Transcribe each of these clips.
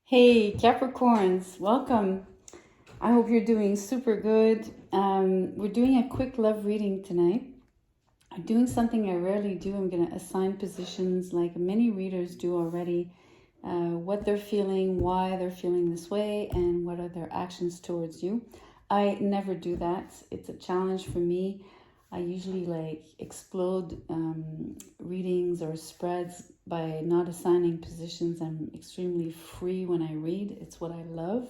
Hey, Capricorns, welcome. I hope you're doing super good. We're doing a quick love reading tonight. I'm doing something I rarely do. I'm going to assign positions like many readers do already, what they're feeling, why they're feeling this way, and what are their actions towards you. I never do that. It's a challenge for me. I usually explode readings or spreads by not assigning positions. I'm extremely free when I read. It's what I love.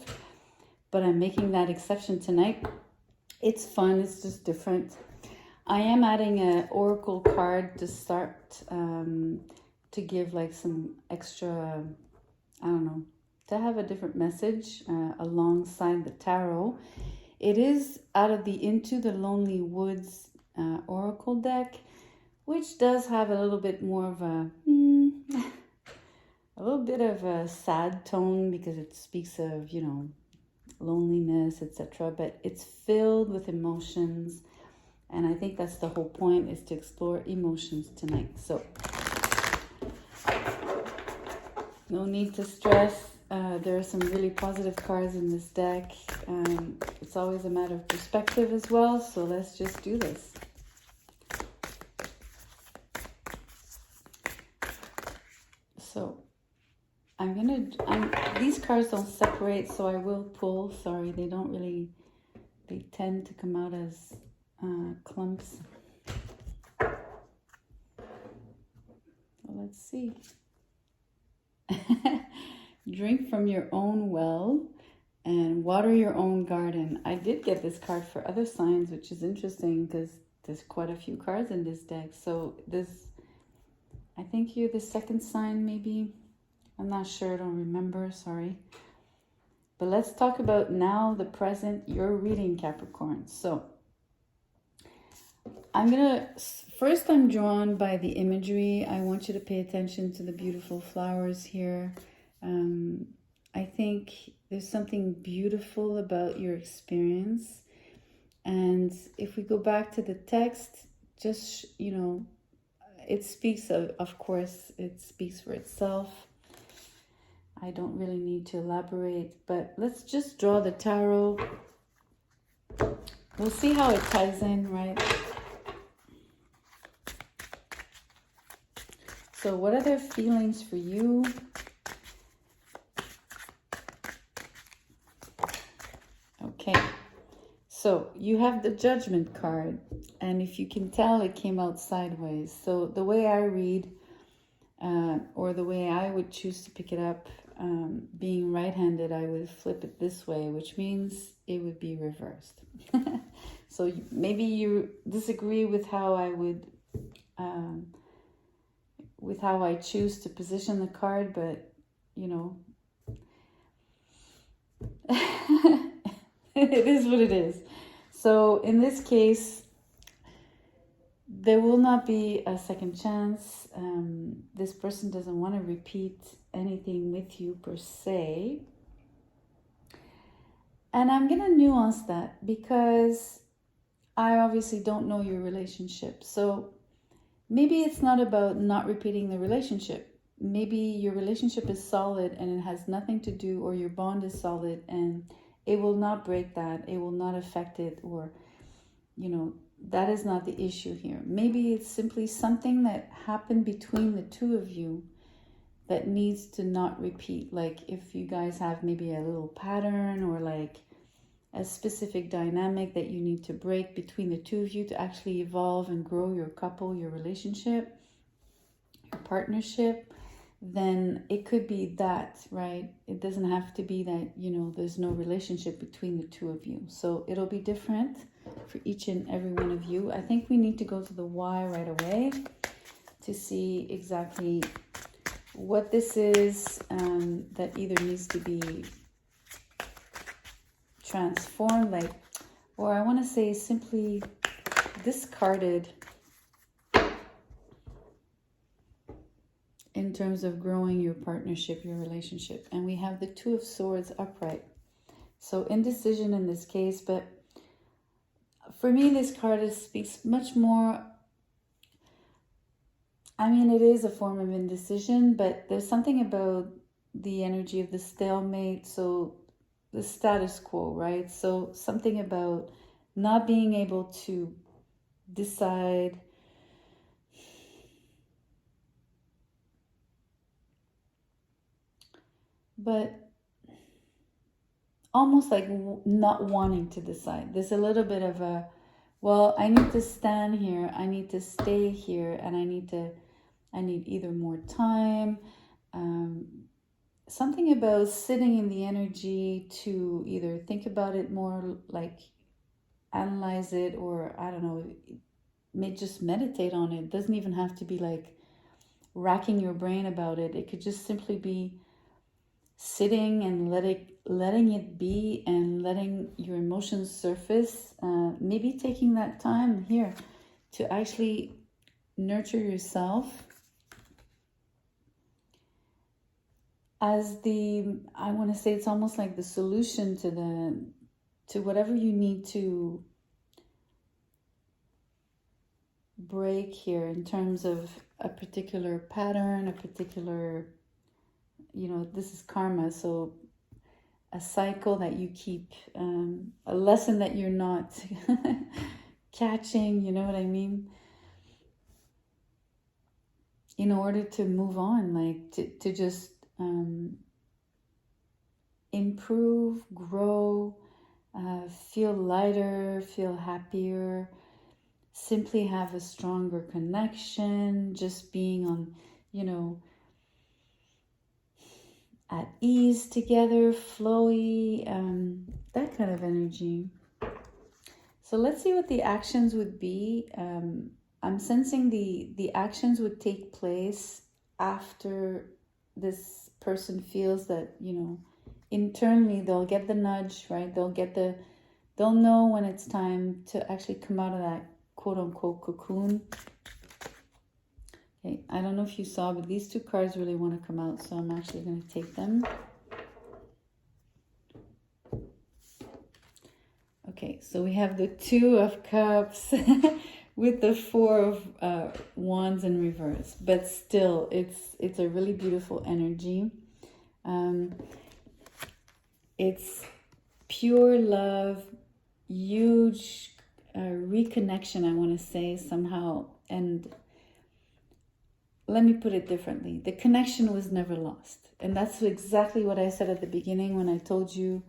But I'm making that exception tonight. It's fun. It's just different. I am adding an oracle card to start to give some extra, I don't know, to have a different message alongside the tarot. It is out of the Into the Lonely Woods oracle deck, which does have a little bit more of a little bit of a sad tone because it speaks of loneliness, etc. But it's filled with emotions, and I think that's the whole point, is to explore emotions tonight. So no need to stress. There are some really positive cards in this deck. It's always a matter of perspective as well. So let's just do this. So these cards don't separate, so I will pull. Sorry, they tend to come out as clumps. So let's see. Drink from your own well and water your own garden. I did get this card for other signs, which is interesting because there's quite a few cards in this deck. So I think you're the second sign, maybe. I'm not sure, I don't remember, sorry. But let's talk about now the present you're reading, Capricorn. So I'm drawn by the imagery. I want you to pay attention to the beautiful flowers here. I think there's something beautiful about your experience. And if we go back to the text, just, it speaks of course, it speaks for itself. I don't really need to elaborate, but let's just draw the tarot. We'll see how it ties in, right? So what are their feelings for you? Okay, so you have the Judgment card, and if you can tell, it came out sideways. So the way I read, or the way I would choose to pick it up, being right-handed, I would flip it this way, which means it would be reversed. So maybe you disagree with how I would, with how I choose to position the card, but it is what it is. So in this case, there will not be a second chance. This person doesn't want to repeat anything with you per se. And I'm going to nuance that because I obviously don't know your relationship. So maybe it's not about not repeating the relationship. Maybe your relationship is solid and it has nothing to do, or your bond is solid and it will not break that. It will not affect it, or, that is not the issue here. Maybe it's simply something that happened between the two of you that needs to not repeat. Like if you guys have maybe a little pattern or like a specific dynamic that you need to break between the two of you to actually evolve and grow your couple, your relationship, your partnership, then it could be that, right? It doesn't have to be that, there's no relationship between the two of you. So it'll be different for each and every one of you. I think we need to go to the why right away to see exactly what this is, that either needs to be transformed, or I want to say simply discarded in terms of growing your partnership, your relationship. And we have the Two of Swords upright. So indecision in this case, but for me, this card speaks much more. I mean, it is a form of indecision, but there's something about the energy of the stalemate. So the status quo, right? So something about not being able to decide, but almost like not wanting to decide. There's a little bit of a, well, I need to stand here, I need to stay here, and I need either more time, something about sitting in the energy to either think about it more, like analyze it, or I don't know, just meditate on it. It doesn't even have to be like racking your brain about it. It could just simply be sitting and letting it be and letting your emotions surface. Maybe taking that time here to actually nurture yourself as I want to say it's almost like the solution to whatever you need to break here in terms of a particular pattern, a particular, this is karma, so a cycle that you keep, a lesson that you're not catching, you know what I mean? In order to move on, like to just improve, grow, feel lighter, feel happier, simply have a stronger connection, just being on, at ease together, flowy, that kind of energy. So let's see what the actions would be. I'm sensing the actions would take place after this person feels that, internally they'll get the nudge, right? They'll know when it's time to actually come out of that quote unquote cocoon. Okay, I don't know if you saw, but these two cards really want to come out, so I'm actually going to take them. Okay, so we have the Two of Cups with the Four of Wands in reverse, but still, it's a really beautiful energy. It's pure love, huge reconnection, I want to say, somehow. And let me put it differently. The connection was never lost. And that's exactly what I said at the beginning when I told you.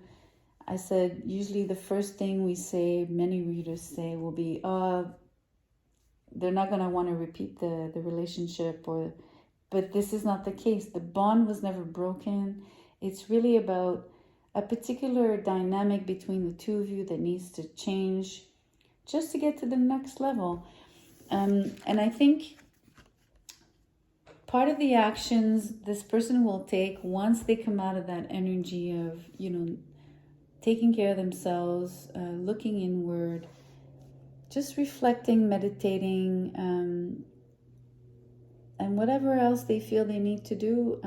I said, usually the first thing we say, many readers say, will be, they're not going to want to repeat the relationship, but this is not the case. The bond was never broken. It's really about a particular dynamic between the two of you that needs to change just to get to the next level. And I think part of the actions this person will take once they come out of that energy of, taking care of themselves, looking inward, just reflecting, meditating, and whatever else they feel they need to do,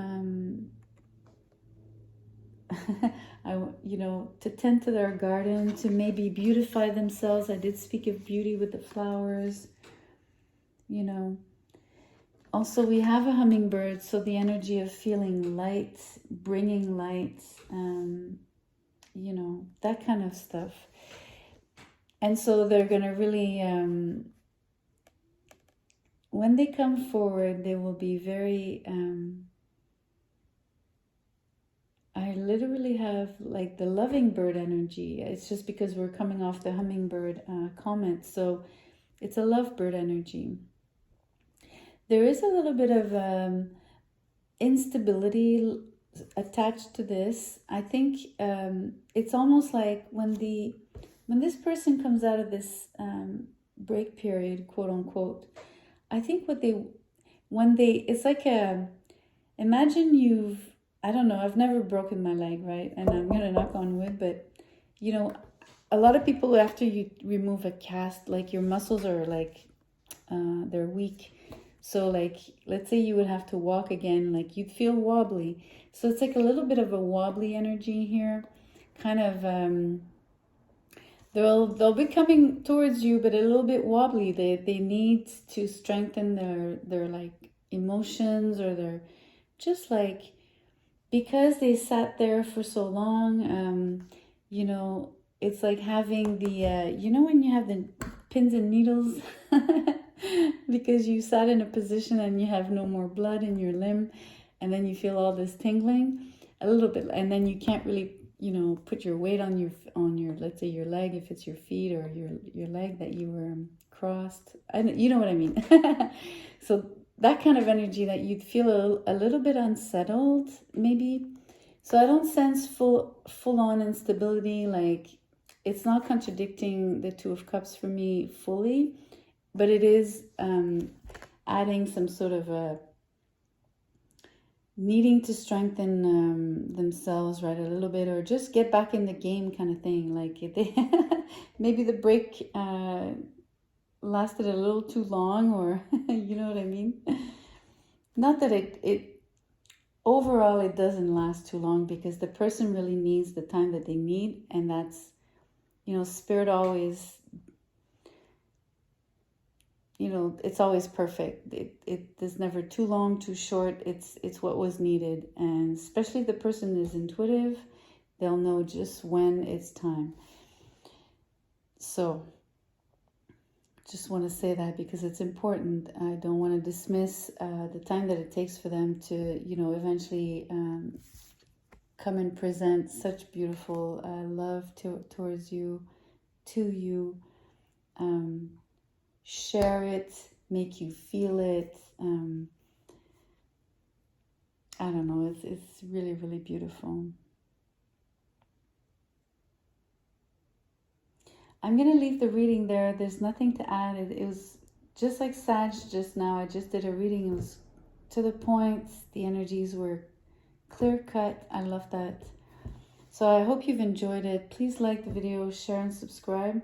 to tend to their garden, to maybe beautify themselves. I did speak of beauty with the flowers, Also, we have a hummingbird, so the energy of feeling light, bringing light, that kind of stuff. And so they're going to really, when they come forward, they will be very, I literally have like the loving bird energy. It's just because we're coming off the hummingbird comment. So it's a lovebird energy. There is a little bit of instability attached to this. I think it's almost like when this person comes out of this break period, quote unquote, I think it's like imagine I don't know, I've never broken my leg, right? And I'm going to knock on wood, but a lot of people, after you remove a cast, like your muscles are like, they're weak. So like, let's say you would have to walk again, like you'd feel wobbly. So it's like a little bit of a wobbly energy here, kind of, they'll be coming towards you, but a little bit wobbly. They need to strengthen their like emotions, or their, just like, because they sat there for so long, you know, it's like having the, you know, when you have the pins and needles because you sat in a position and you have no more blood in your limb, and then you feel all this tingling a little bit, and then you can't really, you know, put your weight on your let's say your leg, if it's your feet or your leg that you were crossed, and you know what I mean. So that kind of energy that you'd feel a little bit unsettled maybe. So I don't sense full on instability. Like, it's not contradicting the Two of Cups for me fully, but it is adding some sort of a needing to strengthen themselves, right, a little bit, or just get back in the game kind of thing. Like they maybe the break lasted a little too long, or you know what I mean. Not that it overall it doesn't last too long, because the person really needs the time that they need, and that's, you know, spirit always, you know, it's always perfect. It is never too long, too short. It's what was needed. And especially if the person is intuitive, they'll know just when it's time. So just want to say that because it's important. I don't want to dismiss the time that it takes for them to, you know, eventually come and present such beautiful love towards you, to you. Share it, make you feel it. I don't know, it's really, really beautiful. I'm going to leave the reading there. There's nothing to add. It was just like Sag just now. I just did a reading. It was to the point. The energies were clear cut. I love that. So I hope you've enjoyed it. Please like the video, share and subscribe.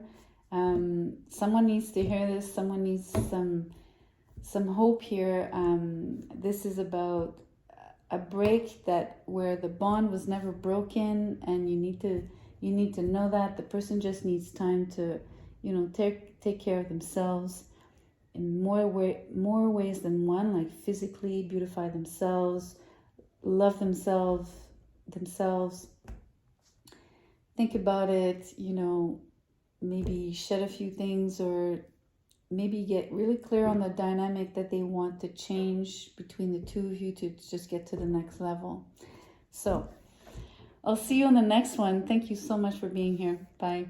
Someone needs to hear this. Someone needs some hope here. This is about a break that where the bond was never broken, and you need to know that the person just needs time to, you know, take care of themselves in more ways than one, like physically beautify themselves, love themselves. Think about it, you know, maybe shed a few things, or maybe get really clear on the dynamic that they want to change between the two of you to just get to the next level. So I'll see you on the next one. Thank you so much for being here. Bye.